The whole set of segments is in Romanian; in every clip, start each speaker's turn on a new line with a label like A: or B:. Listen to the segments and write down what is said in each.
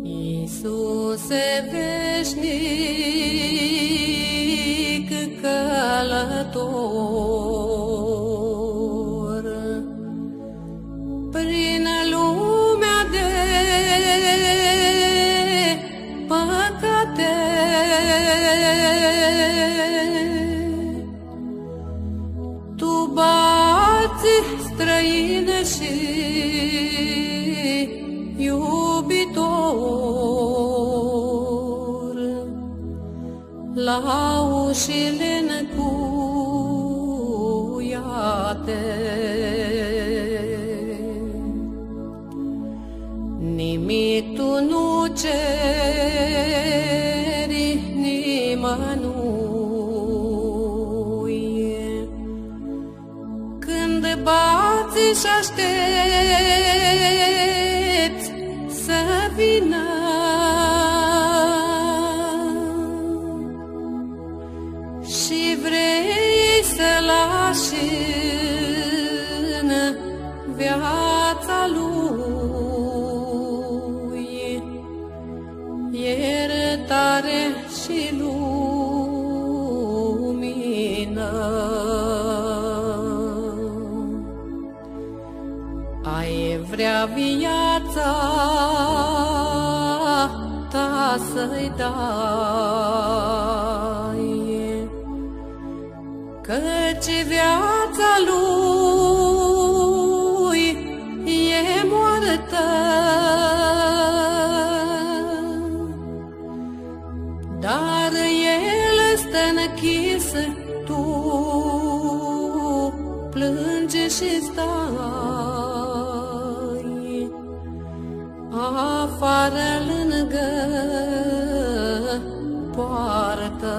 A: Iisuse veșnic călător, prin lumea de păcate, Tu bați străine și iubitor, la ușile încuiate. Nimic Tu nu ceri nimănui, când bați și aștepți să vină și vrei să lași în viața Lui iertare și lumină. Ai vrea viața Ta să-i dai, căci viața Lui e moartă, dar El stă închis, Tu plângi și stai afară lângă poartă.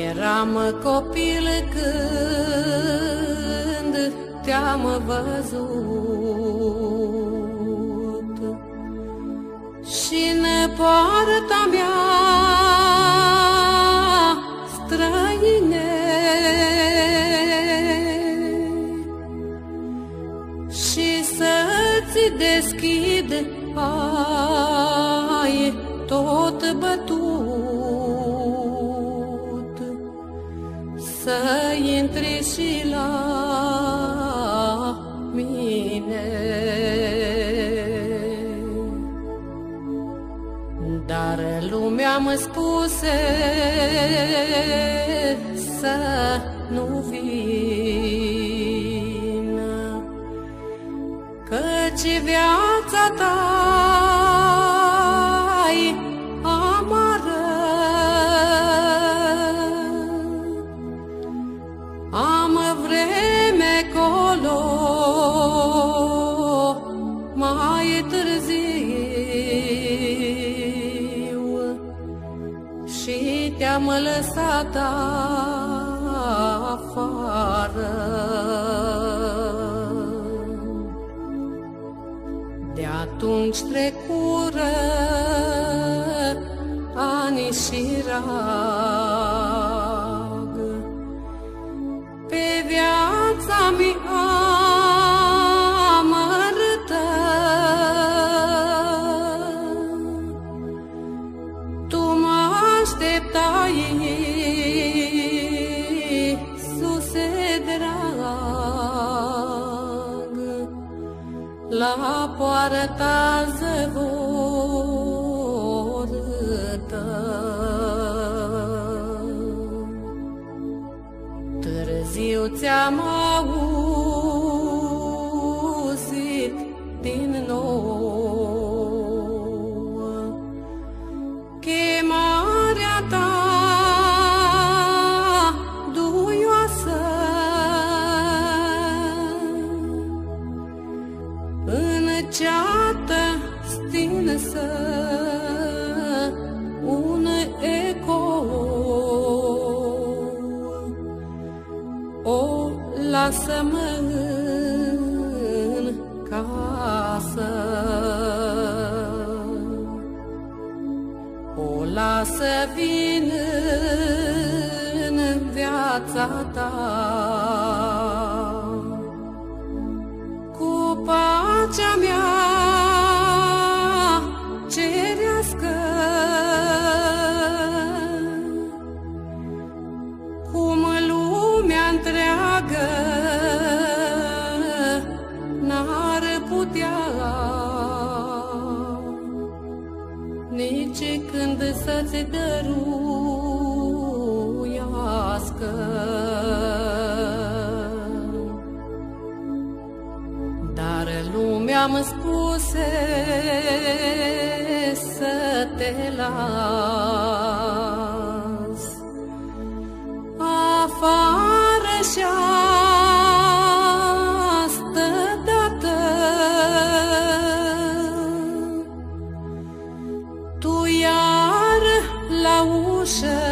A: Eram copil când Te-am văzut și-n poarta mea străine, și să-ți deschid ai tot bătut, să intri și la mine. Dar lumea-mi spuse să nu vin, căci viața Ta-i amară. Am vreme colo mai târziu și Te-am lăsat afară. De atunci trecură ani și rag, pe viața mi amărâtă. Tu mă așteptai, Iisuse drag, la poarta zăvorâtă. Târziu ți-am auzit din nou chemarea Ta duioasă, în ceată stinsă un eco. O, lasă-mă în casă, o, lasă vin în viață viața ta. Cu pacea mea cerească, cum lumea întreagă n-ar putea nici când să-ți dăruiască. Dar lumea mă spuse să te las afară și astă dată tu iar la ușă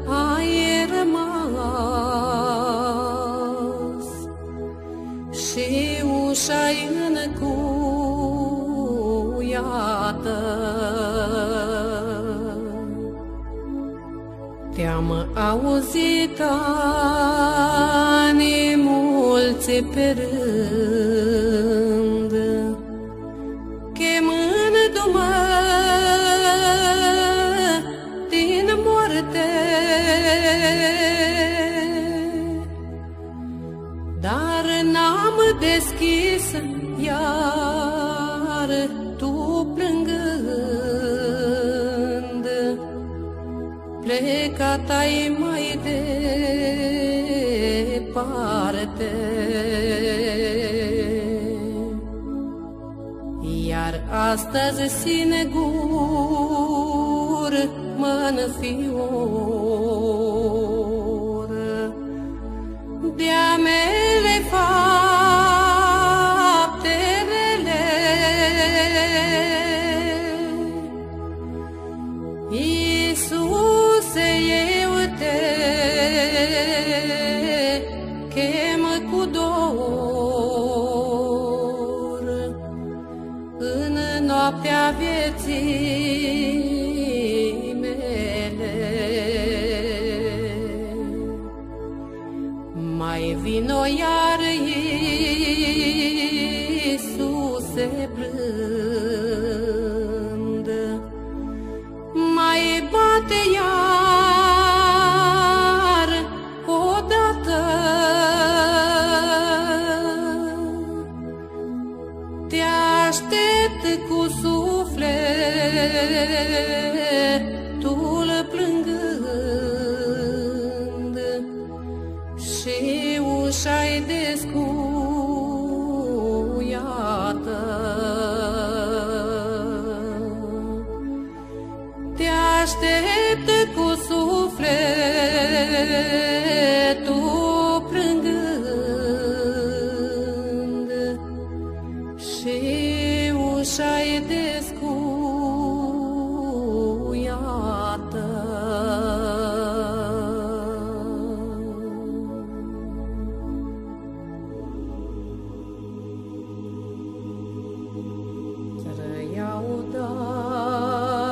A: ai rămas și ușa-i încuiată. Te-am auzit ani mulți pe rând, chemându-mă din moarte, dar n-am deschis, iar tu plângând plecat-ai mai departe. Iar astăzi sigur mă înfior de-a mele fapte rele. Iisuse, eu te chem cu dor în noaptea vieții mele. Mai vino iar, Iisuse blând, mai bate iar odată. Te aștept cu sufletul plângând și ușa-i descuiată. Te aștept cu sufletul plângând și ușa-i descuiată. Trăiau odată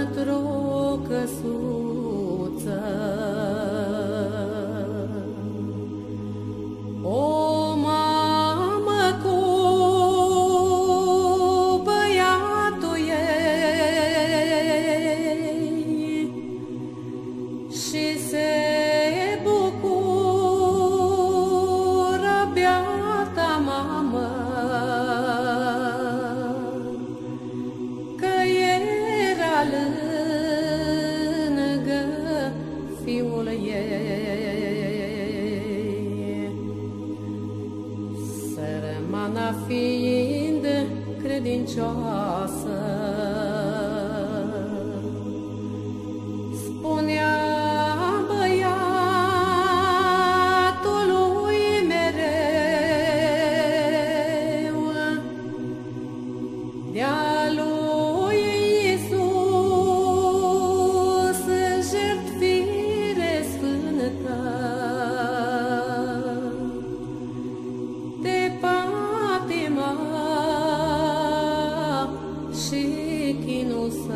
A: într-o căsuță o mamă cu băiatul ei și se bucură beata mamă că era lângă fiul ei. Sărmana fiind credincioasă, spunea băiatului mereu de-a lui Iisus jertfire sfântă, de patima și chinul său.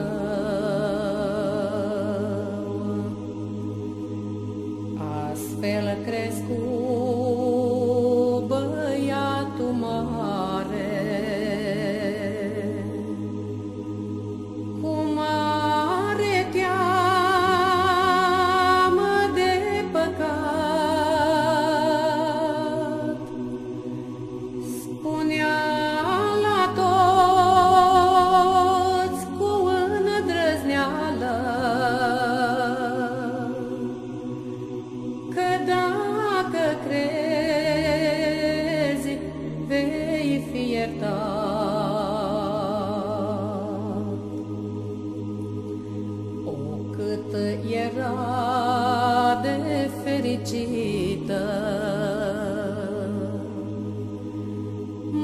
A: era de fericită.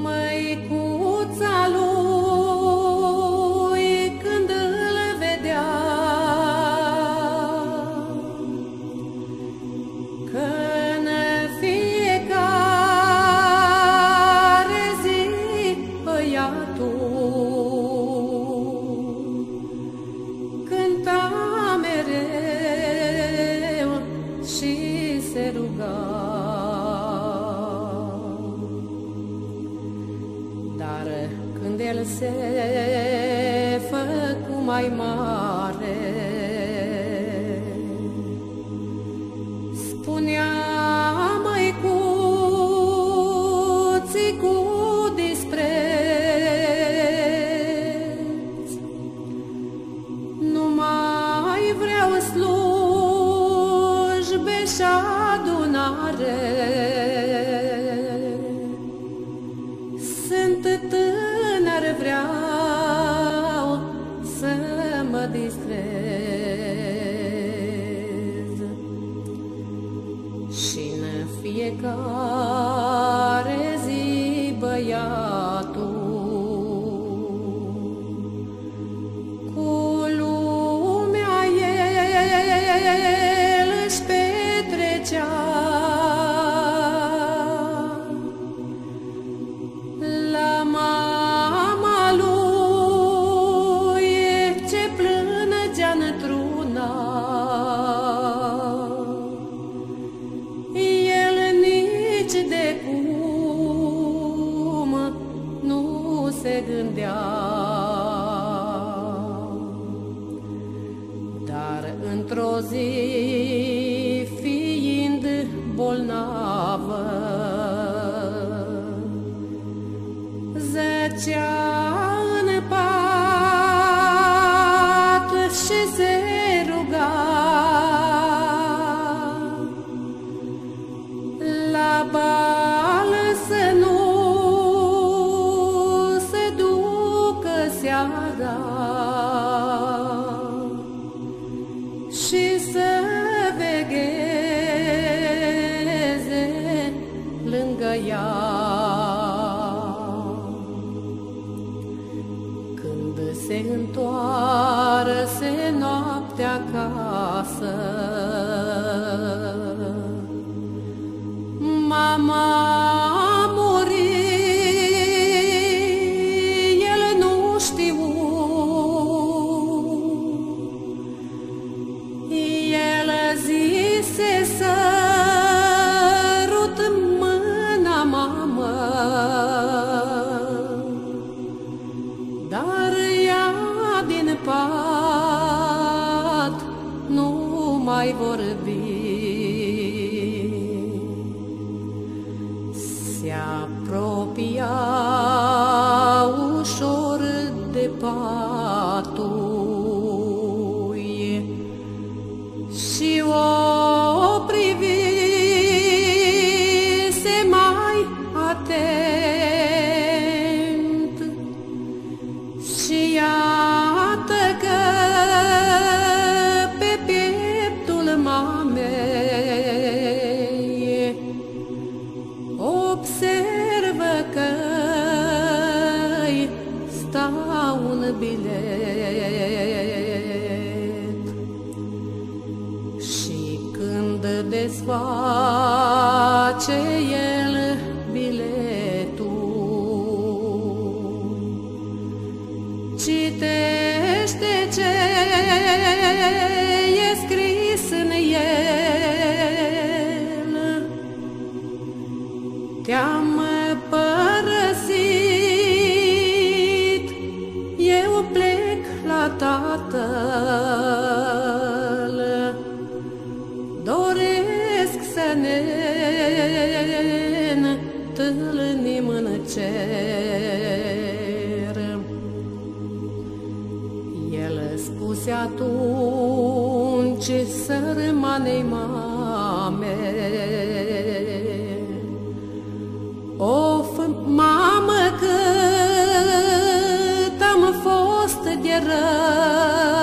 A: Măicuța lui când îl vedea, că în fiecare zi băiatul cânta mereu și se ruga. Dar când el se făcu mai mare, spunea măicuții cu dispreț: nu mai vreau slujbe și adunare, sunt tânăr, vreau să mă distrez. Și-n fiecare zi băiatul cu lumea el își petrecea. La mama lui ce plângea într-una, el nici de cum nu se gândea. Dar într-o zi, fiind bolnavă, zăcea în pat și se ruga. La bal să nu se ducă seara și să vegheze lângă ea. Când se întoarse noaptea acasă, mama a murit, el nu știu. El zise: sărut mâna, mamă, dar ea din pat nu mai vorbi. Se apropia ușor de patul și o privise mai atent. Și iată că pe pieptul mamei observă că-i sta un bilet. Și când desface el biletul, citește ce e scris în el: te-am părăsit, eu plec la Tatăl, doresc să ne întâlnim în cer. El spuse atunci sărmanei mame: of, mamă, cât am fost de rău,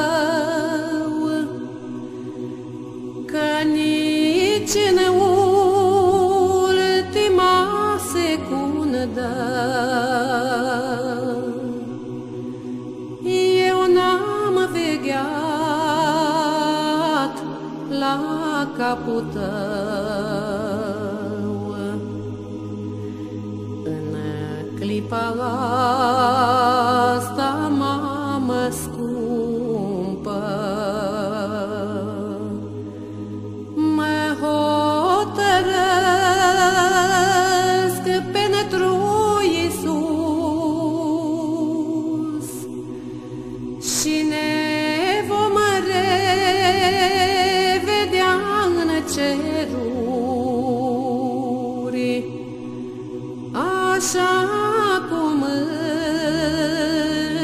A: capul tău. În clipa asta, mamă scumpă, mă hotărăsc pentru Iisus și ne vom revedea în ceruri, așa cum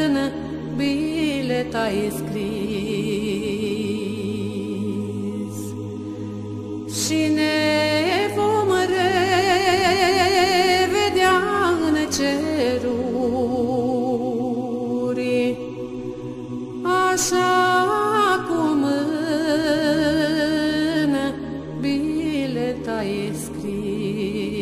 A: în bilet ai scris. Și ne vom revedea în ceruri, așa cum în bilet ai scris.